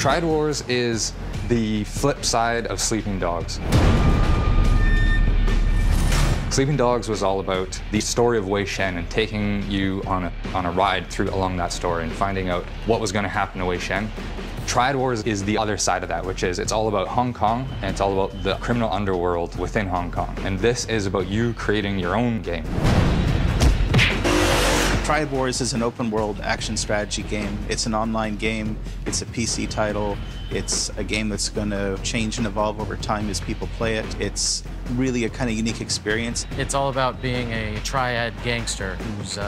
Triad Wars is the flip side of Sleeping Dogs. Sleeping Dogs was all about the story of Wei Shen and taking you on a ride along that story and finding out what was going to happen to Wei Shen. Triad Wars is the other side of that, which is it's all about Hong Kong and it's all about the criminal underworld within Hong Kong. And this is about you creating your own game. Triad Wars is an open-world action strategy game. It's an online game. It's a PC title. It's a game that's going to change and evolve over time as people play it. It's really a kind of unique experience. It's all about being a triad gangster who's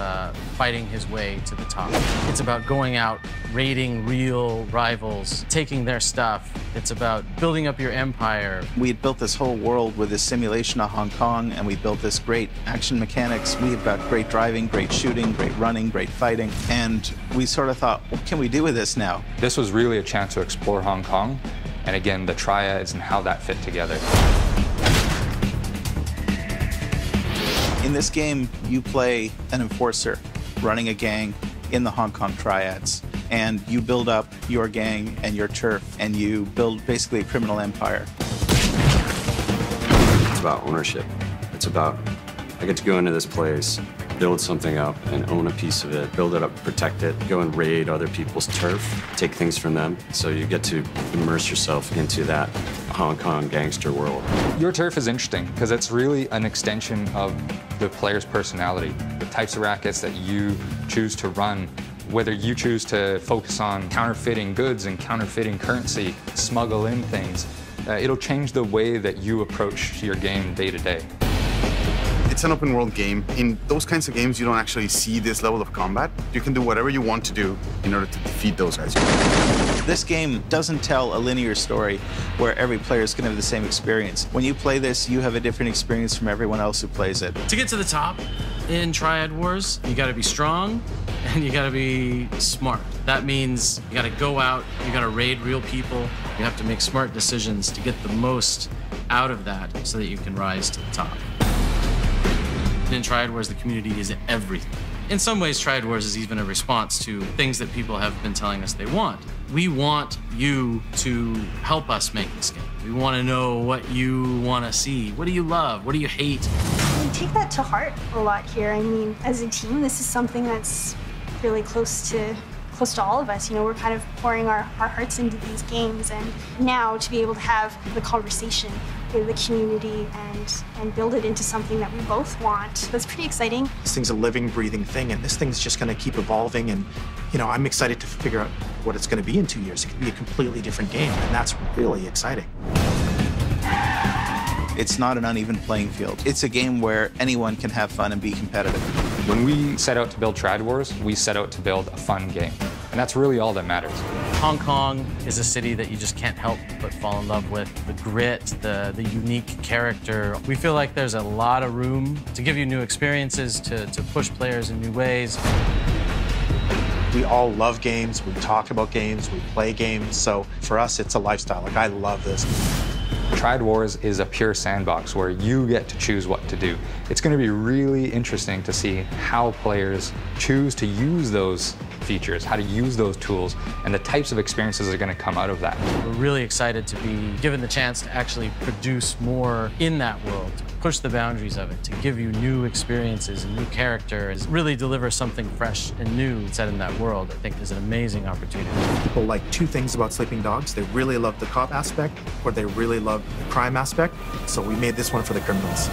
fighting his way to the top. It's about going out, raiding real rivals, taking their stuff. It's about building up your empire. We had built this whole world with this simulation of Hong Kong, and we built this great action mechanics. We've got great driving, great shooting, great running, great fighting. And we sort of thought, what can we do with this now? This was really a chance to explore Hong Kong, and again, the triads and how that fit together. In this game, you play an enforcer running a gang in the Hong Kong triads, and you build up your gang and your turf, and you build basically a criminal empire. It's about ownership. It's about, I get to go into this place, build something up and own a piece of it, build it up, protect it, go and raid other people's turf, take things from them. So you get to immerse yourself into that Hong Kong gangster world. Your turf is interesting because it's really an extension of the player's personality. The types of rackets that you choose to run, whether you choose to focus on counterfeiting goods and counterfeiting currency, smuggle in things, it'll change the way that you approach your game day to day. It's an open world game. In those kinds of games, you don't actually see this level of combat. You can do whatever you want to do in order to defeat those guys. This game doesn't tell a linear story where every player is going to have the same experience. When you play this, you have a different experience from everyone else who plays it. To get to the top in Triad Wars, you gotta be strong and you gotta be smart. That means you gotta go out, you gotta raid real people, you have to make smart decisions to get the most out of that so that you can rise to the top. In Triad Wars, the community is everything. In some ways, Triad Wars is even a response to things that people have been telling us they want. We want you to help us make this game. We want to know what you want to see. What do you love? What do you hate? We take that to heart a lot here. I mean, as a team, this is something that's really close to all of us. You know, we're kind of pouring our hearts into these games, and now to be able to have the conversation with the community and build it into something that we both want, that's pretty exciting. This thing's a living, breathing thing, and this thing's just going to keep evolving, and you know, I'm excited to figure out what it's going to be in 2 years. It could be a completely different game, and that's really exciting. It's not an uneven playing field. It's a game where anyone can have fun and be competitive. When we set out to build Triad Wars, we set out to build a fun game. And that's really all that matters. Hong Kong is a city that you just can't help but fall in love with. The grit, the unique character. We feel like there's a lot of room to give you new experiences, to push players in new ways. We all love games, we talk about games, we play games, so for us it's a lifestyle. Like, I love this. Triad Wars is a pure sandbox where you get to choose what to do. It's going to be really interesting to see how players choose to use those features, how to use those tools, and the types of experiences that are going to come out of that. We're really excited to be given the chance to actually produce more in that world, to push the boundaries of it, to give you new experiences and new characters, really deliver something fresh and new set in that world. I think is an amazing opportunity. People like two things about Sleeping Dogs. They really love the cop aspect, or they really love the crime aspect. So we made this one for the criminals.